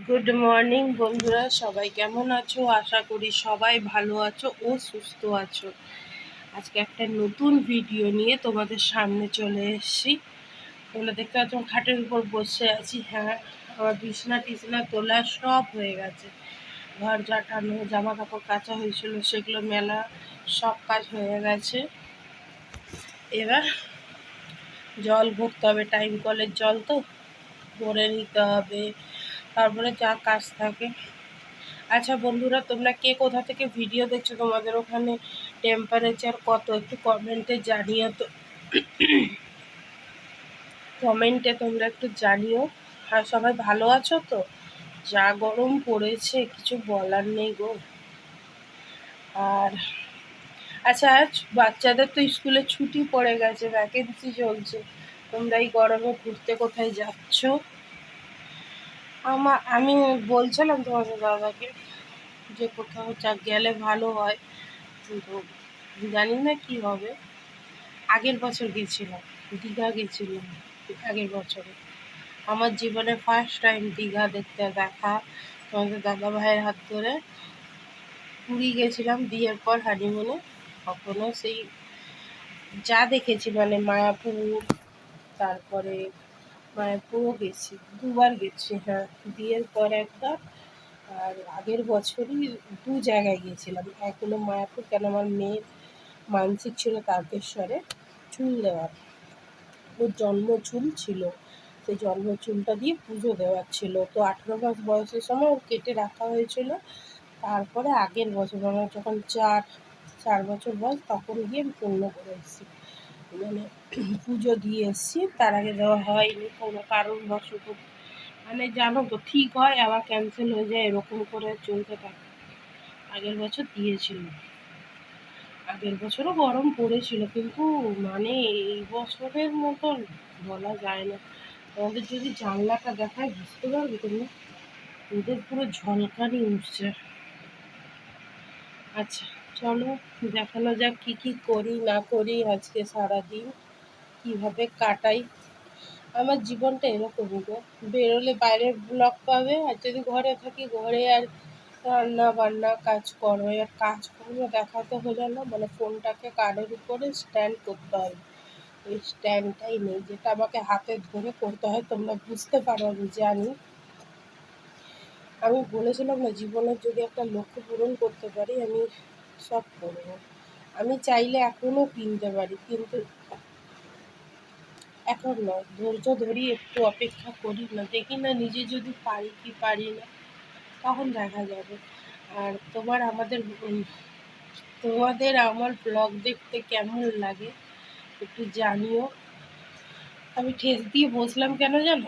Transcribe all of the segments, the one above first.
Good morning বন্ধুরা, সবাই কেমন আছো? আশা করি সবাই ভালো আছো ও সুস্থ আছো। আজকে একটা নতুন ভিডিও নিয়ে তোমাদের সামনে চলে এসেছি। তোমরা দেখতে পাচ্ছ খাটের উপর বসে আছি। হ্যাঁ, আমার বিছনা টিছনা তোলা সব হয়ে গেছে। ঘর ঝাঁটানো, জামা কাপড় কাচা হয়েছিল, সেগুলো মেলা, সব কাজ হয়ে গেছে। এবার জল ভরতে হবে, টাইম কলের জল তো ভরে নিতে হবে, তারপরে যা কাজ থাকে। আচ্ছা বন্ধুরা, তোমরা কে কোথা থেকে ভিডিও দেখছো? তোমাদের ওখানে টেম্পারেচার কত? একটু কমেন্টে জানিও তো। কমেন্টে তোমরা একটু জানিও। আর সবাই ভালো আছো তো? যা গরম পড়েছে, কিছু বলার নেই গো। আর আচ্ছা, আজ বাচ্চাদের তো স্কুলে ছুটি পড়ে গেছে, ভ্যাকেন্সি চলছে। তোমরা এই গরমে ঘুরতে কোথায় যাচ্ছ? আমি বলছিলাম তোমাদের দাদাকে যে কোথাও গেলে ভালো হয়, কিন্তু জানি না কি হবে। আগের বছর গেছিলাম, দীঘা গেছিলাম আগের বছরে। আমার জীবনে ফার্স্ট টাইম দীঘা দেখা তোমাদের দাদা ভাইয়ের হাত ধরে। পুরী গেছিলাম বিয়ের পর হানিমুনে। তখনও সেই যা দেখেছি, মানে মায়াপুর, তারপরে মায়াপুরও গেছি, দুবার গেছি। হ্যাঁ, বিয়ের পর একবার, আর আগের বছরই দু জায়গায় গিয়েছিলাম। এক হলো মায়াপুর, কেন আমার মেয়ের মানসিক ছিল তারকেশ্বরে চুল দেওয়ার। ওর জন্মচুল ছিল, সেই জন্মচুলটা দিয়ে পুজো দেওয়ার ছিল। তো 18 মাস বয়সের সময় ওর কেটে রাখা হয়েছিল। তারপরে আগের বছর আমার যখন চার বছর বয়স, তখন গিয়ে আমি পূর্ণ করে এসেছি, মানে পুজো দিয়ে এসেছি। তার আগে দেওয়া হয়নি কোনো কারণবশত। মানে জানো তো, ঠিক হয় আবার ক্যান্সেল হয়ে যায়, এরকম করে চলতে থাকে। আগের বছর দিয়েছিল। আগের বছরও গরম পড়েছিল, কিন্তু মানে এই বছরের মতন বলা যায় না। আমাদের যদি জানলাটা দেখায় বুঝতে পারবে তুমি, ওদের পুরো ঝলকানি উঠছে। আচ্ছা, চলো দেখানো যাক কি কি করি না করি আজকে সারাদিন, কিভাবে কাটাই। আমার জীবনটা এরকমই গো। বেরোলে বাইরের ব্লগ পাবে, আর যদি ঘরে থাকি ঘরে আর রান্না বান্না কাজকর্ম। আর কাজকর্ম দেখাতে হলে না, মানে ফোনটাকে কানের উপরে স্ট্যান্ড করতে হবে। এই স্ট্যান্ডটাই নেই, যেটা আমাকে হাতে ধরে করতে হয়। তোমরা বুঝতে পারো, আমি জানি। আমি বলেছিলাম না, জীবনের যদি একটা লক্ষ্য পূরণ করতে পারি, আমি সব করবো। আমি চাইলে এখনও কিনতে পারি, কিন্তু এখন নয়। ধৈর্য ধরি, একটু অপেক্ষা করি না, দেখি না নিজে যদি পারি কি পারি না, তখন দেখা যাবে। আর তোমাদের আমার ব্লগ দেখতে কেমন লাগে একটু জানিও। আমি ঠেস দিয়ে বসলাম কেন জানো?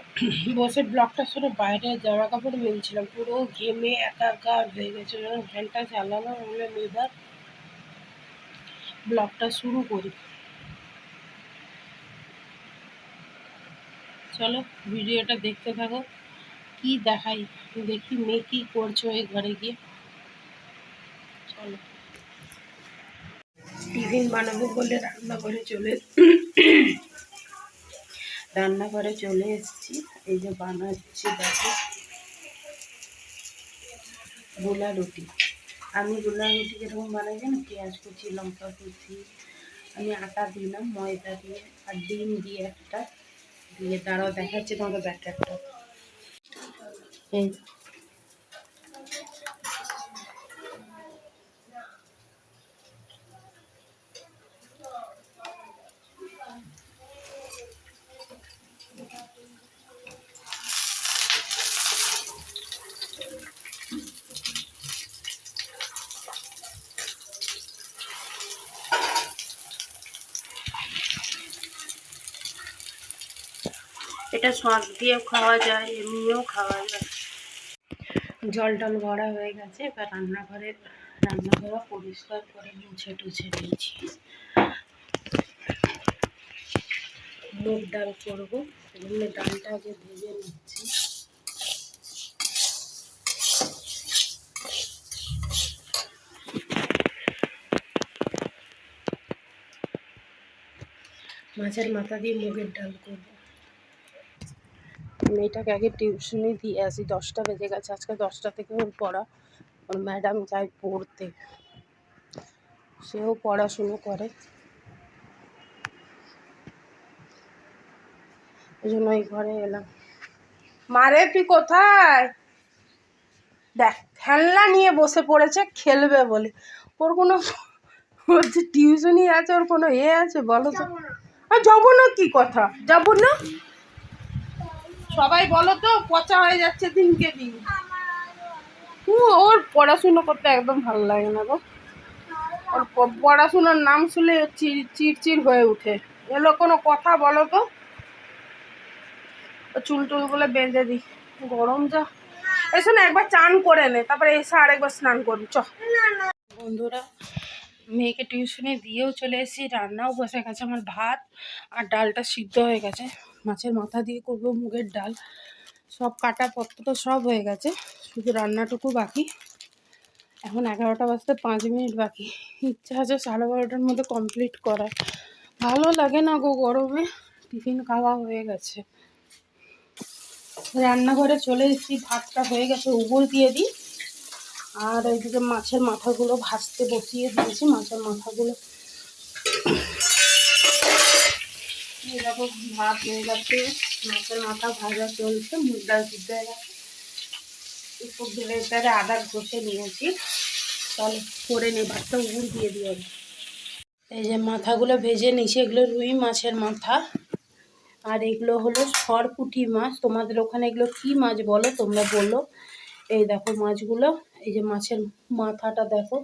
বসে ব্লগটা শুনে বাইরে জামা কাপড় মেলছিলাম, পুরো ঘেমে একাকার হয়ে গেছে। যখন ফ্যানটা চালালাম, বললাম এবার ব্লগটা শুরু করি। চলো ভিডিওটা দেখতে থাকো, কি দেখাই দেখি। মেয়ে কি করছো এই ঘরে গিয়ে? চলো। টিফিন বানাবো বলে রান্নাঘরে চলে এসেছি। এই যে বানাচ্ছি, দেখো, গোলা রুটি। আমি গোলা রুটি যেরকম বানাই জানো, পেঁয়াজ কুচি, লঙ্কা কুচি, আমি আটা দিলাম ময়দা দিয়ে, আর ডিম দিয়ে একটা দিয়ে, দাঁড়াও দেখাচ্ছি তোমাকে ব্যাটারটা। এই এটা সস দিয়েও খাওয়া যায়, এমনিও খাওয়া যায়। জল টল ভরা হয়ে গেছে। এবার রান্নাঘর পরিষ্কার করে মুছে টুছে নিয়েছি। মুগ ডাল করবো, এগুলো ডালটা আগে ভেজে নিচ্ছি। মাছের মাথা দিয়ে মুগের ডাল করবো। মেয়েটাকে আগে টিউশনি দিয়ে আসি, 10টা বেজে গেছে। আজকে 10টা থেকে ওর পড়া, ওর ম্যাডাম যায় পড়তে, সেও পড়াশুনো করে, এই জন্য এই ঘরে এলাম। মারে তুই কোথায়? দেখ খেলনা নিয়ে বসে পড়েছে খেলবে বলে, ওর কোনো ওর যে টিউশনি আছে ওর কোনো আছে বলো তো? আর যাবো না, কি কথা যাবো না? সবাই বলো তো, পচা হয়ে যাচ্ছে দিনকে দিন। ওর পড়াশুনো করতে একদম ভালো লাগে না গো। ওর পড়াশুনোর নাম শুনলে চিড়চিড় হয়ে উঠে। এলো কোনো কথা বলো তো? চুল টুলগুলো বেঁধে দিই, গরম যা। এসো না, একবার চান করে নে, তারপরে এসে আরেকবার স্নান করবি। চ বন্ধুরা, মেয়েকে টিউশনে দিয়েও চলে এসেছি, রান্নাও বসে গেছে। আমার ভাত আর ডালটা সিদ্ধ হয়ে গেছে, মাছের মাথা দিয়ে করবো মুগের ডাল। সব কাটা পত্র সব হয়ে গেছে, শুধু রান্নাটুকু বাকি। এখন 11টা বাজতে 5 মিনিট বাকি। ইচ্ছা আছে 12:30টার মধ্যে কমপ্লিট করার। ভালো লাগে না গো গরমে। টিফিন খাওয়া হয়ে গেছে, রান্নাঘরে চলে এসেছি, ভাতটা হয়ে গেছে, উবল দিয়ে দিই। আর এইদিকে মাছের মাথাগুলো ভাজতে বসিয়ে দিয়েছি। মাছের মাথাগুলো এরকম ভাত হয়ে গেছে, মাছের মাথা ভাজা চলছে, মুগ ডাল সিদ্ধ হয়ে গেছে। একটু গ্রেটারে আদা ঘষে নিয়েছি, তাহলে করে নিই, ভাতটা উবুল দিয়ে দিয়ে। এই যে মাথাগুলো ভেজে নিয়েছি, এগুলো রুই মাছের মাথা। আর এগুলো হলো সরপুঁটি মাছ। তোমাদের ওখানে এগুলো কী মাছ বলো তোমরা বলো। এই দেখো মাছগুলো, এই যে মাছের মাথাটা দেখো।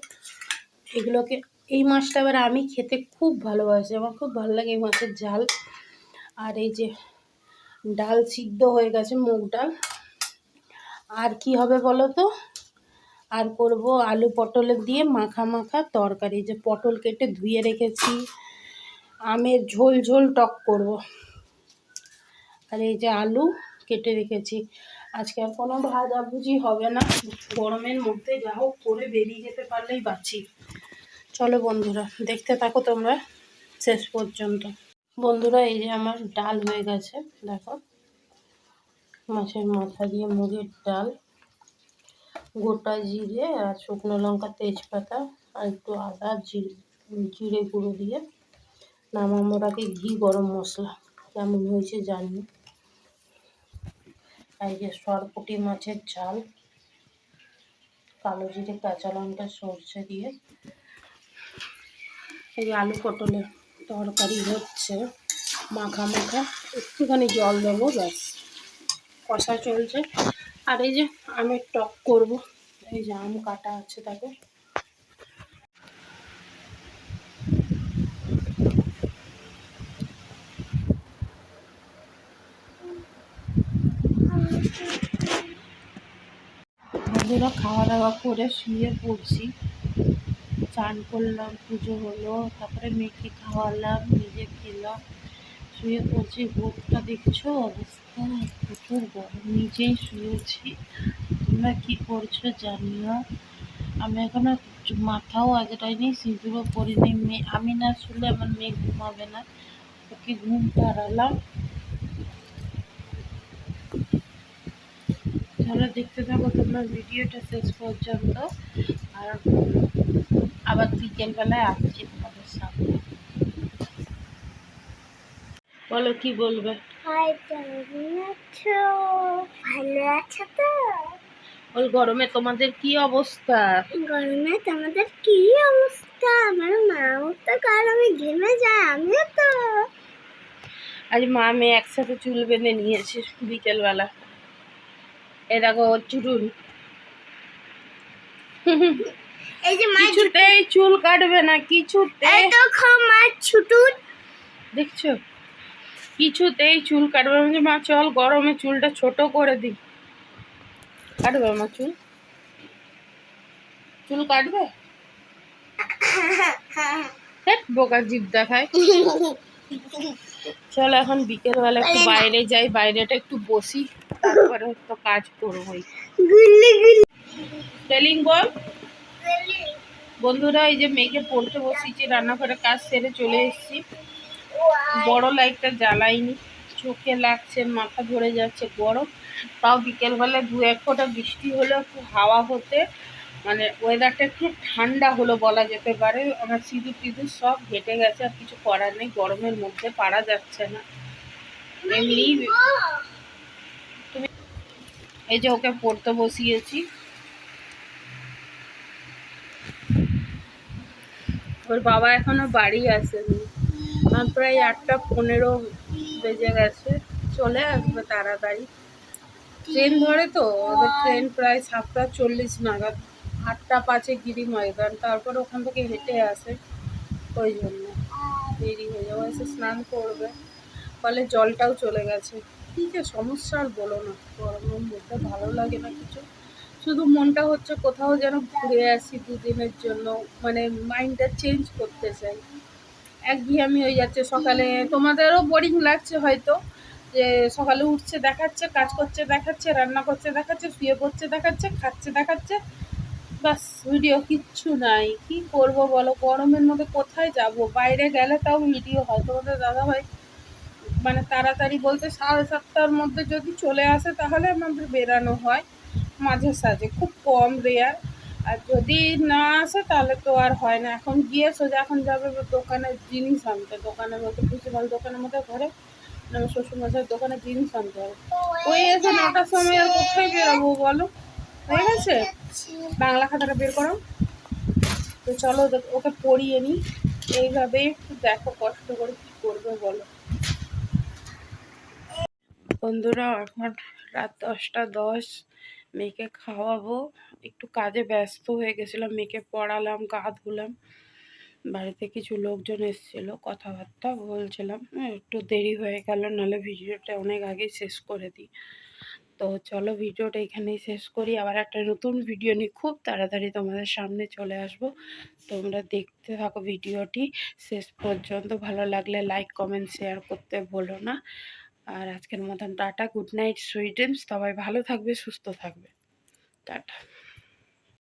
এগুলোকে, এই মাছটা আবার আমি খেতে খুব ভালোবাসি, আমার খুব ভালো লাগে এই মাছের ঝাল। আর এই যে ডাল সিদ্ধ হয়ে গেছে, মুগ ডাল। আর কি হবে বলো তো? আর করব আলু পটলের দিয়ে মাখা মাখা তরকারি। যে পটল কেটে ধুয়ে রেখেছি, আমের ঝোল ঝোল টক করব। আর এই যে আলু কেটে রেখেছি। আজকে আর কোনো ভাজাভুজি হবে না, গরমের মধ্যে যা হোক করে বেরিয়ে যেতে পারলেই বাঁচি। চলো বন্ধুরা, দেখতে থাকো তোমরা শেষ পর্যন্ত। বন্ধুরা, এই যে আমার ডাল হয়ে গেছে, দেখো মাছের মাথা দিয়ে মুগের ডাল, গোটা জিরে আর শুকনো লঙ্কা, তেজপাতা আর একটু আদা, জিরে গুঁড়ো দিয়ে নামানোর আগে ঘি গরম মশলা। কেমন হয়েছে জানি। এই যে সরপুঁটি মাছের ঝাল, কালো জিরে, কাঁচা লঙ্কা, সর্ষে দিয়ে। এই যে আলু পটলের তরকারি হচ্ছে মাখা মাখা, একটুখানি জল দেবো, ব্যাস কষা চলছে। আর এই যে আমের টক করব, এই যে আম কাটা আছে তাকে। বন্ধুরা, খাওয়া দাওয়া করে শুয়ে পড়ছি, চান করলাম, পুজো হলো, তারপরে মেয়েকে খাওয়ালাম, নিজে খেলাম, শুয়ে পড়ছি। রোদটা দেখছো অবস্থা, প্রচুর গরম, নিচেই শুয়েছি। তোমরা কী করছো জানিও। আমি এখনো মাথাও আজরাইনি, সিঁদুরও পরিনি। মেয়ে, আমি না শুলে আমার মেয়ে ঘুমাবে না, ওকে ঘুম পাড়ালাম। চলো দেখতে থাকো তোমরা ভিডিওটা শেষ পর্যন্ত। আর আবার বিকেলবেলায় আসছি তোমাদের সামনে। বলো কি বলবে। ভালো আছো তো? ওই গরমে তোমাদের কি অবস্থা? গরমে তোমাদের কি অবস্থা? আমার মাও তো গরমে ঘেমে যায়, আমিও তো। আজ মা মেয়ে একসাথে চুল বেঁধে নিয়েছে বিকেলবেলা। এ দেখো ওর চুল, এই যে কিছুতেই চুল কাটবে না, কিছুতেই। দেখো মা ছুটুন, দেখছো কিছুতেই চুল কাটবে না। মা চল গরমে চুলটা ছোট করে দিই। কাটবে মা চুল? চুল কাটবে? বোকা জিভ দেখায়। চলো এখন বিকেলবেলা একটু বাইরে যাই, বাইরেটা একটু বসি, তারপরে তো কাজ করবোই। স্পেলিং বল। বন্ধুরা, এই যে মেয়েকে পড়তে বসিয়েছি, রান্নাঘরে কাজ সেরে চলে এসেছি। বড় লাইটটা জ্বালাইনি, চোখে লাগছে, মাথা ধরে যাচ্ছে গরম। তাও বিকেলবেলা 2-1 ফোঁটা বৃষ্টি হলো, একটু হাওয়া হতে মানে ওয়েদারটা একটু ঠান্ডা হলো বলা যেতে পারে। আমার সিঁদুর টিঁদুর সব ঘেটে গেছে, আর কিছু করার নেই, গরমের মধ্যে পারা যাচ্ছে না এমনি। তুমি এই যে ওকে পড়তে বসিয়েছি, ওর বাবা এখনো বাড়ি আসেনি, প্রায় 8টা 15 বেজে গেছে, চলে আসবে তাড়াতাড়ি। ট্রেন ধরে তো, ওদের ট্রেন প্রায় 7টা 40 নাগাদ, 8টা 5-এ গিরি ময়দান, তারপর ওখান থেকে হেঁটে আসে, ওই জন্য দেরি হয়ে যাবে। এসে স্নান করবে, ফলে জলটাও চলে গেছে। কী যে সমস্যা আর বলো না, গরমের মধ্যে ভালো লাগে না কিছু, শুধু মনটা হচ্ছে কোথাও যেন ঘুরে আসি 2 দিনের জন্য, মানে মাইন্ডটা চেঞ্জ করতে চাই। একঘেয়েমি হয়ে যাচ্ছে। সকালে তোমাদেরও বোরিং লাগছে হয়তো, যে সকালে উঠছে দেখাচ্ছে, কাজ করছে দেখাচ্ছে, রান্না করছে দেখাচ্ছে, শুয়ে পড়ছে দেখাচ্ছে, খাচ্ছে দেখাচ্ছে, বাস ভিডিও কিচ্ছু নাই। কি করব বলো, গরমের মধ্যে কোথায় যাব? বাইরে গেলে তাও ভিডিও হয়। তোমাদের দাদাভাই মানে তাড়াতাড়ি বলতে 7:30টার মধ্যে যদি চলে আসে তাহলে আমাদের বেরানো হয়, মাঝে সাঝে, খুব কম রেয়ার। আর যদি না আসে তাহলে তো আর হয় না। এখন গিয়ে সোজা এখন যাবে দোকানের জিনিস আনতে, দোকানের মধ্যে ভুসিমাল দোকানের মধ্যে ঘরে আমার শ্বশুরমশাইয়ের দোকানে জিনিস আনতে হবে। ওই এসে 9টার সময় আর কোথায় বেরোবো বলো? হয়ে গেছে, বাংলা খাতাটা বের করো। তো চলো ওকে পড়িয়ে নিই। এইভাবে একটু দেখো কষ্ট করে কি করবে বলো। বন্ধুরা এখন রাত 10টা 10, মেয়েকে খাওয়াবো। একটু কাজে ব্যস্ত হয়ে গেছিলাম, মেয়েকে পড়ালাম, গা ধুলাম, বাড়িতে কিছু লোকজন এসেছিল, কথাবার্তা বলছিলাম, একটু দেরি হয়ে গেল, নাহলে ভিডিওটা অনেক আগেই শেষ করে দিই। তো চলো ভিডিওটা এখানেই শেষ করি, আবার একটা নতুন ভিডিও নিয়ে খুব তাড়াতাড়ি তোমাদের সামনে চলে আসব। তোমরা দেখতে থাকো ভিডিওটি শেষ পর্যন্ত, ভালো লাগলে লাইক কমেন্ট শেয়ার করতে ভুলো না। আর আজকের মতন tata, good night, sweet dreams, সবাই ভালো থাকবে, সুস্থ থাকবে, টাটা।